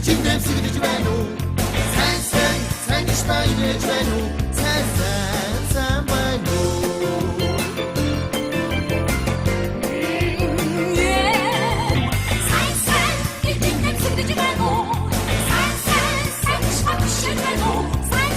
İçimden sıkıcı ben o. Sen hiç ben o. Sen ben o. Sen içimden sıkıcı ben o. Sen hiç bakışır ben o. Sen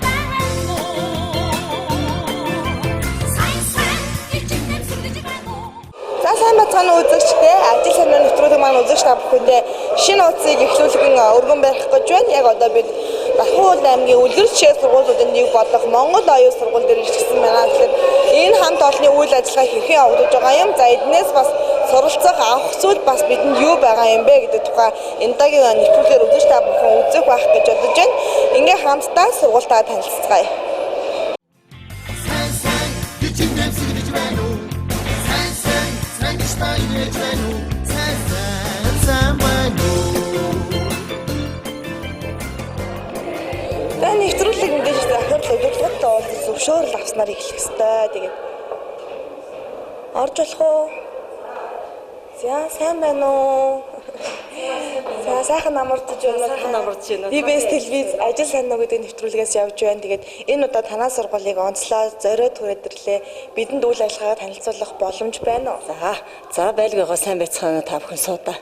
ben o. Sen içimden sıkıcı ben o. За сайн бацгааны үзэгчтэй ажил санаа нэвтрүүлэг маань үзэгч та бүхэндээ шинэ утсыг эхлүүлэн өргөн барих гэж байна. Яг одоо бид Бахмуул аймгийн үлгэрчээ сургуулиудын нэг болох Монгол оюун сургууль дээр ирсэн байна. Тэгэхээр энэ хамт олонний үйл ажиллагаа хэрхэн явагдаж байгаа юм? За эднээс бас суралцах авах зүйл бас бидэнд юу байгаа юм бэ гэдэг тухай энэ удаагийн нэвтрүүлгээр үзэгч та бүхэн үзэх байх гэж бодож байна. Ингээ хамтдаа сургуультаа танилцгаая. Sen içimden sıkıcı ben o. Sen hiç ben o. Sen ben o. За нэвтрүүлэг ингэж захирлаа өдөрлөгтэй уулзаж зөвшөөрөл авснаар эхлэх ёстой. Тэгээд орж болох уу? За сайн байна уу? За сайхан амардж байна. Сайхан амардж байна. ТВС телевиз ажил санаа гэдэг нэвтрүүлгээс явж байна. Тэгээд энэ удаа танаа сургуулийг онцлоо зориод түрээдэрлээ. Бидэнд үйл ажиллагаагаа танилцуулах боломж байна уу? За байлгаагаа сайн байцгаана та бүхэн суудаа.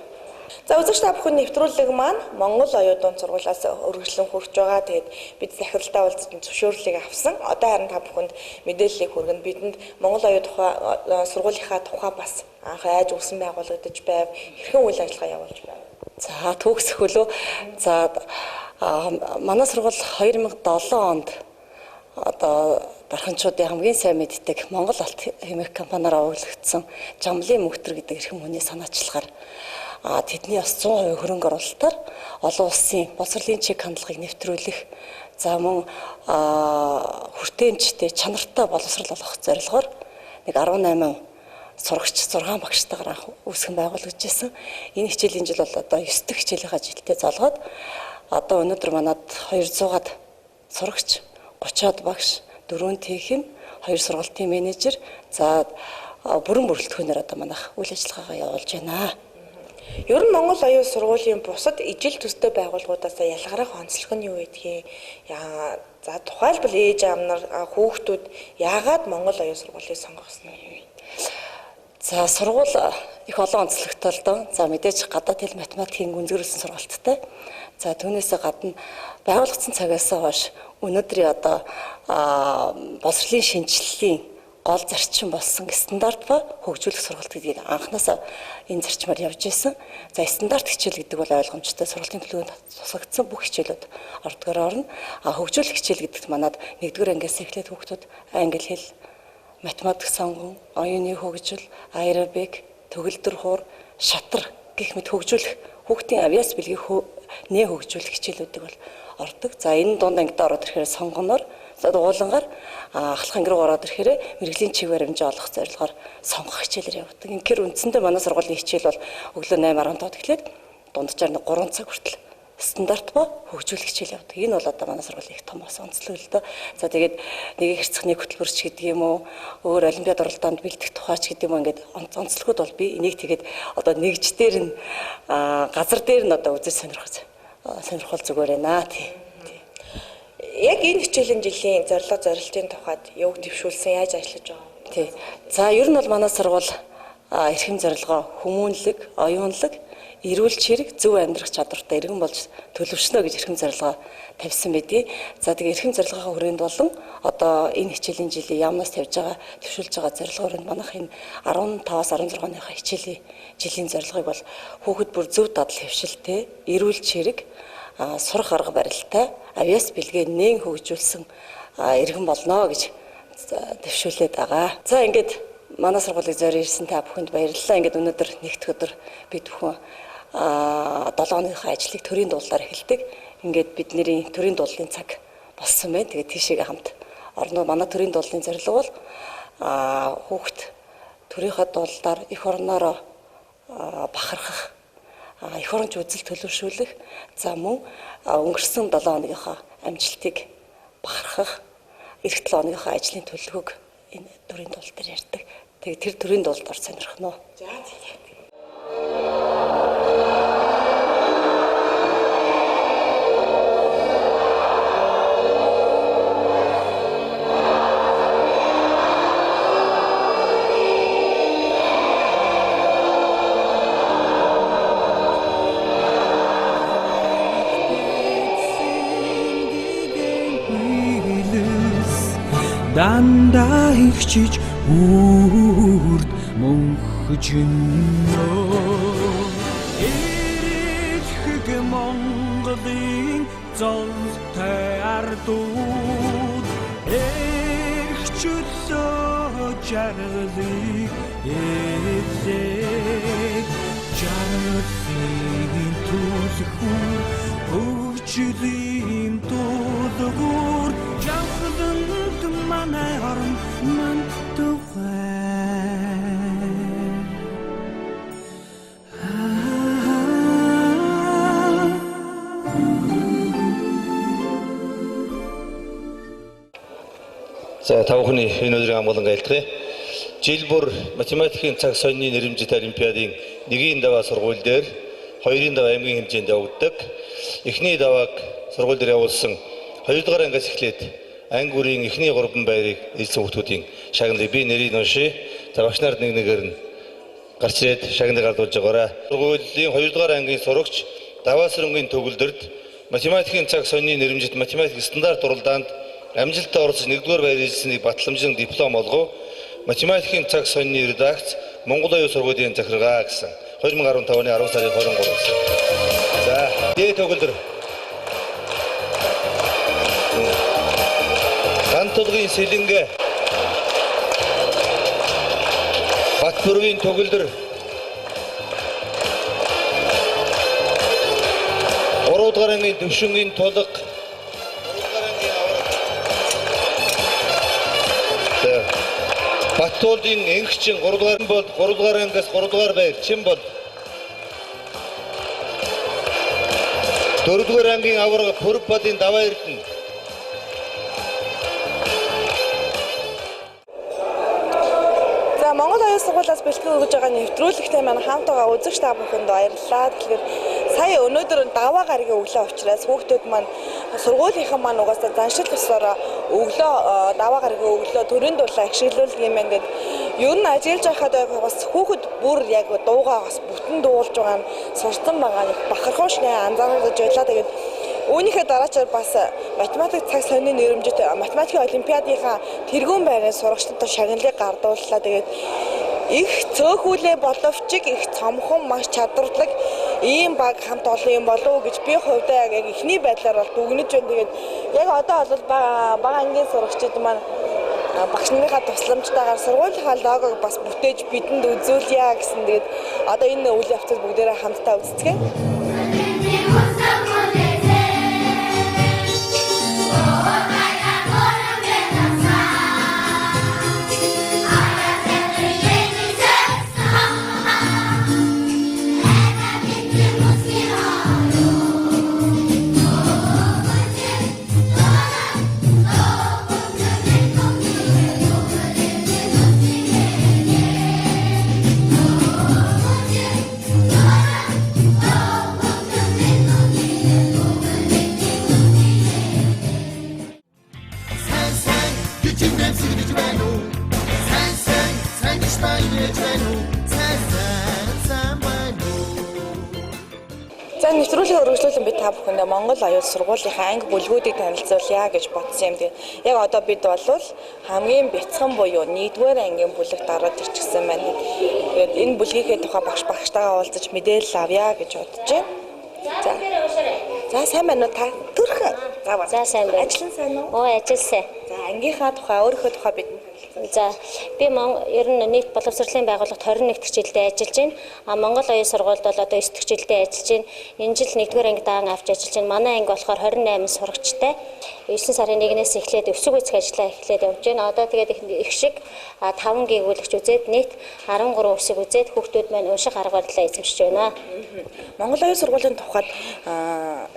За үзэгч та бүхэн нэвтрүүлэг маань Монгол оюутан сургуулиас өргөжлөн хүрч байгаа. Тэгээд бид захиралтай уулзаж зөвшөөрлийг авсан. Одоо харин та бүхэнд мэдээллийг хүргэн бидэнд Монгол оюун сургуулийнхаа тухай бас анх айж үсэн байгуулагдаж байв. Хэрхэн үйл ажиллагаа явуулж байв? За төгсөх хөлөө. За манай сургууль 2007 онд одоо дарханчуудын хамгийн сайн мэддэг Монгол алт хэмээх компаниар овоглогдсон Жамлын мөхтөр гэдэг эрхэм хүний санаачлагаар тэдний бас 100% хөрөнгө оруулалтаар олон улсын боловсролын чиг хандлагыг нэвтрүүлэх, за мөн хүртээмжтэй чанартай боловсрол олгох зорилгоор нэг 18 сурагч 6 багштайгаар анх үүсгэн байгуулагдж байсан. Энэ хичээлийн жил бол одоо 9 дахь хичээлийнхаа жилдээ залгаад одоо өнөөдөр манад 200-аад сурагч, 30-аад багш, 4 техник, 2 сургалтын менежер, за бүрэн бүрэлдэхүүнээр одоо манайх үйл ажиллагаагаа явуулж байна. Ер нь Монгол оюун сургуулийн бусад ижил төстэй байгууллагуудаас ялгарах онцлог нь юу гэдгийг за тухайлбал ээж аав нар хүүхдүүд яагаад Монгол оюун сургуулийг сонгосон юм? За сургууль их олон онцлогтой л доо. За мэдээж гадаад хэл математикийн гүнзгийрүүлсэн сургалттай. За түүнээсээ гадна байгуулагдсан цагаас хойш өнөөдрийн одоо боловсролын шинжилгэлийн гол зарчим болсон стандарт ба хөгжүүлэх сургалт гэдгийг анханасаа энэ зарчмаар явж байсан. За стандарт хичээл гэдэг бол ойлгомжтой сургалтын төлөвөнд тусгагдсан бүх хичээлүүд ордгоор орно. Хөгжүүлэх хичээл гэдэгт манад 1-р ангиас эхлээд хүүхдүүд англи хэл, математик сонгон, оюуны хөгжил, аэробик, төгөлдөр хуур, шатар гэх мэт хөгжүүлэх хүүхдийн авиас бэлгийг нээ хөгжүүлэх хичээлүүдийг бол ордог. За энэ дунд ангид ороод ирэхээр сонгоноор дуулангаар ахлах ангируу ороод ирэхээр мэрэгжлийн чиг баримжаа олох зорилгоор сонгох хичээлээр явдаг. Инхээр үндсэндээ манай сургуулийн хичээл бол өглөө 8:15-д эхлээд дунджаар 3 цаг хүртэл стандарт ба хөгжүүлэх хичээл явдаг. Энэ бол одоо манай сургуулийн их том бас онцлог л доо. За тэгээд нэгийг хэрцэхний хөтөлбөрч гэдэг юм уу, өөр олимпиад оролдоонд бэлдэх тухайч гэдэг юм уу, ингээд онцлогуд бол би энийг тэгээд одоо нэгж дээр нь газар дээр нь одоо үзэж сонирхол зүгээр байна тий. Яг энэ хичээлийн жилийн зорилго зорилтын тухайд юу дэвшүүлсэн, яаж ажиллаж байгаа? Тий. За ер нь бол манай сургууль эрхэм зорилгоо хүмүүнлэг, оюунлаг, эрүүл чирэг, зөв амьдрах чадвартай иргэн болж төлөвшнө гэж эрхэм зорилгоо тавьсан байдгийг. За тэгээ эрхэм зорилгынхаа хүрээнд болон одоо энэ хичээлийн жилийн яамнаас тавьж байгаа төвшүүлж байгаа зорилгоор нь манайх энэ 15-аас 16-ныхаа хичээлийн жилийн зорилгыг бол хүүхэд бүр зөв дадал хөвшилтэй, эрүүл чирэг, сурах арга барилтай, авиас бэлгээ нээн хөгжүүлсэн иргэн болно гэж төвшүүлээд байгаа. За ингээд манай сургуулийг зориулж ирсэн та бүхэнд баярлалаа. Ингээд өнөөдөр нэгдүгээр өдөр бид бүхэн 7 хоногийн ажлыг төрийн дуулаар эхэлдэг. Ингээд бидний төрийн дуулын цаг болсон байна. Тэгээд тийшээгээ хамт орно. Манай төрийн дуулын зорилго бол хүүхэд төрийнхөө дуулаар эх орноороо бахархах, эх оронч үзэл төлөвшүүлэх, за мөн өнгөрсөн 7 хоногийнхаа амжилтыг бахархах, эх 7 хоногийнхаа ажлын төлөвлөгөөг энэ төрийн дуул дээр ярьдаг. Тэгээд тэр төрийн дуулд орж сонирхно. За тийм. дандаа ихчиж үрд мөнхжинөө эрэх Монголын зовтой ардууд эрхчлөө жаргалыг эзэг жаргалын түлхүүр хөгжлийн дуулуур жавхланд манай орн мантугай За тавхны энэ өдрийн амгалан айлтгая. Жил бүр математикийн цаг сонины нэрэмжит олимпиадын 1-ийн даваа сургууль дээр 2-ийн даваа аймгийн хэмжээнд явагддаг. Эхний давааг сургууль дээр явуулсан 2 дугаар ангиас эхлээд анги бүрийн эхний 3 байрыг эзэлсэн хүүхдүүдийн шагналыг би нэрийг уншия. За багш нарт нэг нэгээр нь гарч ирээд шагналыг алдуулж байгаарай. Сургуулийн 2 дугаар ангийн сурагч даваа сүрэнгийн төгөлдөрт математикийн цаг сонины нэрэмжит математик стандарт уралдаанд амжилттай оролцож 1-р байр эзэлсэнийг батламжин диплом олгов. Математикийн цаг сонины редакц Монгол оюун сургуулийн захиргаа гэсэн 2015 оны 10 сарын 23 гэсэн. За, дээд төгөлдөр Гантулгын Сэлэнгэ Батбүргийн төгөлдөр 3 дугаар ангийн Төвшингийн тулга Баттуулын энгчин 3 дугаар нь бол 3 дугаар ангиас 3 дугаар байр чин бол 4 дугаар ангийн аварга Пүрв бадын даваа эрдэнэ Монгол оюун сургуулиас бэлтгэн өгж байгаа нэвтрүүлэгтээ маань хамтгаа үзэгч та бүхэнд баярлалаа. Тэгэхээр сая өнөөдөр даваа гарагийн өглөө учраас хүүхдүүд маань сургуулийнхан маань угаасаа заншил тусаараа өглөө даваа гарагийн өглөө төрийн дуулаа ашиглуулдаг юм ингээд ер нь ажиллаж байхад бас хүүхэд бүр яг дуугаа бас бүтэн дуулж байгаа нь сурсан байгаа нэг бахархуушны анзаарч байлаа. Тэгээд үүнийхээ дараачаар бас математик цаг сонины нэрэмжит математикийн олимпиадынхаа тэргуун байрны сурагчдад шагналыг гардууллаа. Тэгээд их цөөхүүлээ боловч их цомхон маш чадварлаг ийм баг хамт олон юм болов уу гэж би хувьдаа яг эхний байдлаар бол дүгнэж байна. Тэгээд яг одоо бол бага ангийн сурагчид маань багш нарынхаа тусламжтайгаар сургуулийнхаа логог бас бүтээж бидэнд үзүүлье гэсэн. Тэгээд одоо энэ үйл явцад бүгдээрээ хамтдаа үзцгээе. За нэвтрүүлгийн өргөжлүүлэн би та бүхэндээ Монгол оюун сургуулийнхаа анги бүлгүүдийг танилцуулъя гэж бодсон юм. Тэгээд яг одоо бид бол хамгийн бяцхан буюу 1-р ангийн бүлэгт ороод ирчихсэн байна. Тэгээд энэ бүлгийнхээ тухай багштайгаа уулзаж мэдээлэл авъя гэж бодож байна. За сайн байна уу та? Төрхөн. За сайн байна. Ажил нь сайн уу? Оо ажил сайн. За ангийнхаа тухай өөрийнхөө тухай бид За би ер нь нийт боловсролын байгууллагт 21 дэх жилдээ ажиллаж байна. Монгол оюун сургуульд бол одоо 9 дэх жилдээ ажиллаж байна. Энэ жил 1-р анги даан авч ажиллаж байна. Манай анги болохоор 28 сурагчтай. 9 сарын 1-ээс эхлээд өсөг үүсгэх ажлаа эхлээд явж байна. Одоо тэгээд их шиг 5 гэгүүлэгч үзээд нийт 13 өсөг үзээд хүүхдүүд маань унших арга барилаа эзэмшиж байна. Монгол оюун сургуулийн тухайд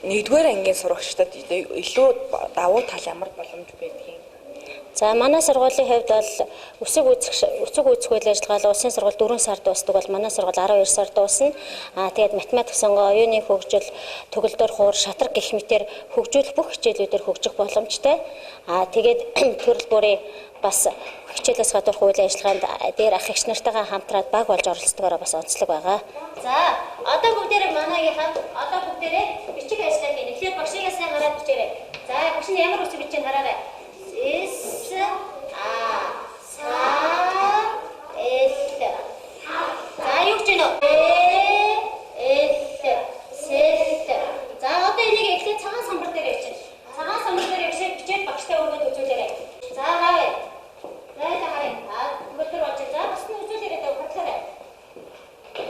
1-р ангийн сурагчдад илүү давуу тал ямар боломж байдаг юм? За манай сургуулийн хувьд бол өсөг үүсгэх үйл ажиллагаа улсын сургууль 4 сар дуусдаг бол манай сургууль 12 сар дуусна. Тэгээд математик сонгоо, оюуны хөгжил, төгөлдөр хуур, шатраг гэх мэтээр хөгжүүлэх бүх хичээлүүдээр хөгжих боломжтой. Тэгээд төрөл бүрийн бас хичээлээс гадуур үйл ажиллагаанд дээр ах эгч нартайгаа хамтраад баг болж оролцдогоороо бас онцлог байгаа. За одоо бүгдээрээ манайхаа одоо бүгдээрээ бичиг ажиллагааг эхлээд багшигаас хараад бичээрэй. За багш нь ямар үсэг бичиж хараарай. За юу гэж байна вэ? За одоо энийг эхлээд цагаан самбар дээр явуулчих. Цагаан самбар дээр явуулчих бичээд багштай өргөд үзүүлээрэй. За хаавь. Найдаа харъя. Бүгд болж за бас нь үзүүлээрэй дээ бодлоорой.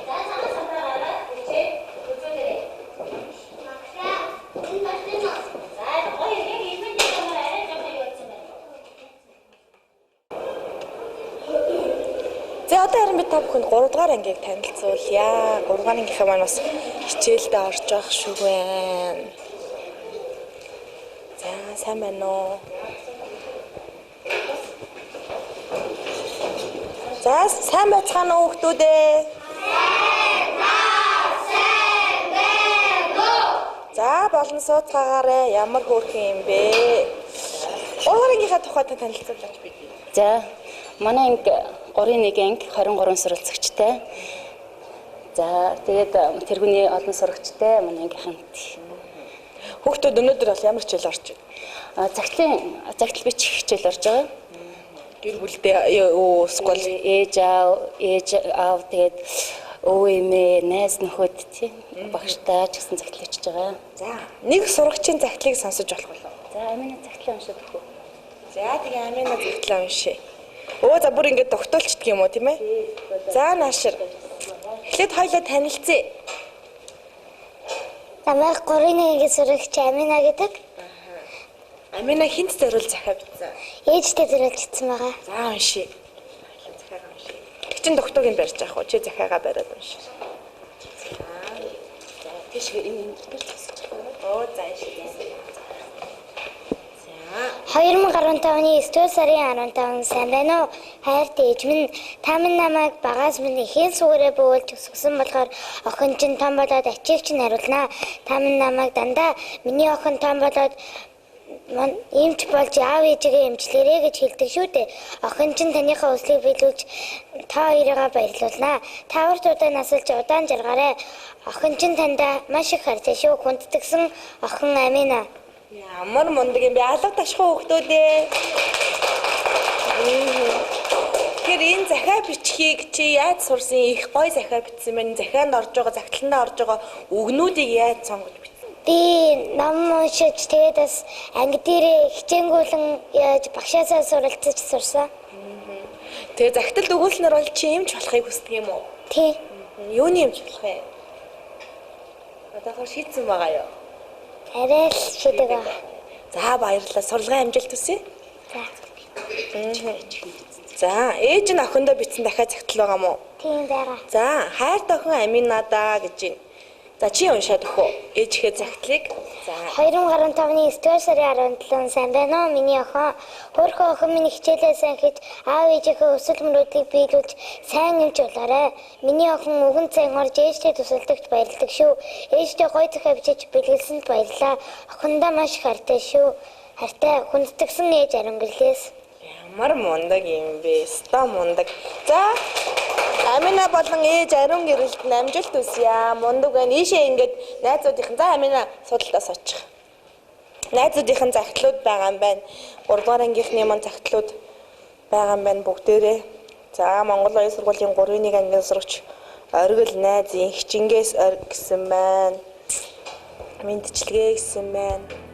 За цагаан самбараа гараад бичээд үзүүлээрэй. За гоё яг ийм нэг юм арай жоохон юу болсон байна. За одоо харин бид та бүхэнд 3 дугаар ангийг танилцуулъя. 3 дугаар ангийнхаа маань бас хичээлдээ орж явах шүү байна. За сайн байна уу? За сайн байцгаана уу хүүхдүүдээ? За болон сууцгаагаарэ ямар хөөрхөн юм бэ? 3 дугаар ангийнхаа тухай танилцуулаач бид. За манай анги 3-1 анги 23 суралцагчтай. За тэгээд тэргүүний олон сурагчтай манай ангийнханд. Хүүхдүүд өнөөдөр бол ямар хичээл орж байна? Загтал бичих хичээл орж байгаа. Гэр бүлдээ эсвэл Ээж аав тэгээд өвөө эмээ, найз нөхөд тийм багштай ч гэсэн загтал бичиж байгаа. за нэг сурагчийн загтлыг сонсож болох болов. За амины загтлаа уншаад өгөх үү? За тэгээ амина загтлаа уншия. За бүр ингэж тогтоолчдөг юм уу тийм ээ? За наашир. Эхлээд хоёлоо танилцъя. Намайг 3-1 сурагч Амина гэдэг. Амина хинт зориул захиа бичсэн. Ээжтэй зориулжсэн байгаа. За уншия. Захиагаа уншия. Тэгчин тогтоог нь барьж яах вэ? Чи захиагаа бариад уншия. За тийш энэ За уншия. 2015 оны 9 сарын 15 сайн байна уу? Хайрт ээж минь та минь намайг багаас минь ихэн сүгээрээ бөөлж өсгсөн болохоор охин чинь том болоод ачийг чинь хариулнаа. Та минь намайг дандаа миний охин том болоод эмч болж аав ээжигээ эмчлэрээ гэж хэлдэг шүү дээ. Охин чинь таныхаа хүслийг биелүүлж та хоёроо баярлуулнаа. Та урт удаан насалж удаан жаргаарай. Охин чинь тандаа маш их хартай шүү. Хүндэтгсэн охин Амина. Ямар мундаг юм бэ? Алга ташхуу хүүхдүүдээ. Тэгэхээр энэ захиа бичгийг чи яаж сурсан? Их гоё захиа бичсэн байна. Захианд орж байгаа, загтланд орж байгаа үгнүүдийг яаж сонгож бичсэн? Би ном уншиж тэгээд бас анги дээрээ хичээнгүүлэн яаж багшаасаа суралцаж сурсан. Тэгээ загталд өгүүлснээр бол чи юмч болохыг хүсдэг юм уу? Тий. Юуны юмч болох вэ? Одоогоор шийдсэн байгаа юу? Арай л шидэг аа. За баярлалаа. Сурлагын амжилт хүсье. За. За, ээж нь охиндоо бичсэн дахиад загтал байгаа мó? Тийм байгаа. За, хайрт охин Аминадаа гэж байна. За, чи уншаад өгөө. Ээжийнхээ загтлыг. За. 2015 оны 9 сарын 17 сайн байна уу? Миний охин хөөрхөн охин минь хичээлээ сайн хийж аав ээжийнхээ өсвөл мөрөөдлийг биелүүлж сайн юмч болоорой. Миний охин өгөн цайн орж ээжтэй тусалдагч баярлдаг шүү. Ээжтэй гоё захиа бичиж бэлгэлсэнд баярлаа. Охиндоо маш их хартай шүү. Хартай хүндэтгсэн ээж арангэлээс. Ямар мундаг юм бэ? Ста мундаг. За, Амина болон ээж ариун гэрэлд амжилт хүсье. Мундаг байна. Ийшээ ингээд найзуудынхан за Амина судалдаас очих. Найзуудынхан загтлууд байгаа юм байна. 3 дугаар ангийнхны маань загтлууд байгаа юм байна бүгдээрээ. За, Монгол Оюун сургуулийн 3-1 ангийн сурагч оргил найзын хичингээс орг гэсэн байна. Мэдчилгээ гэсэн байна.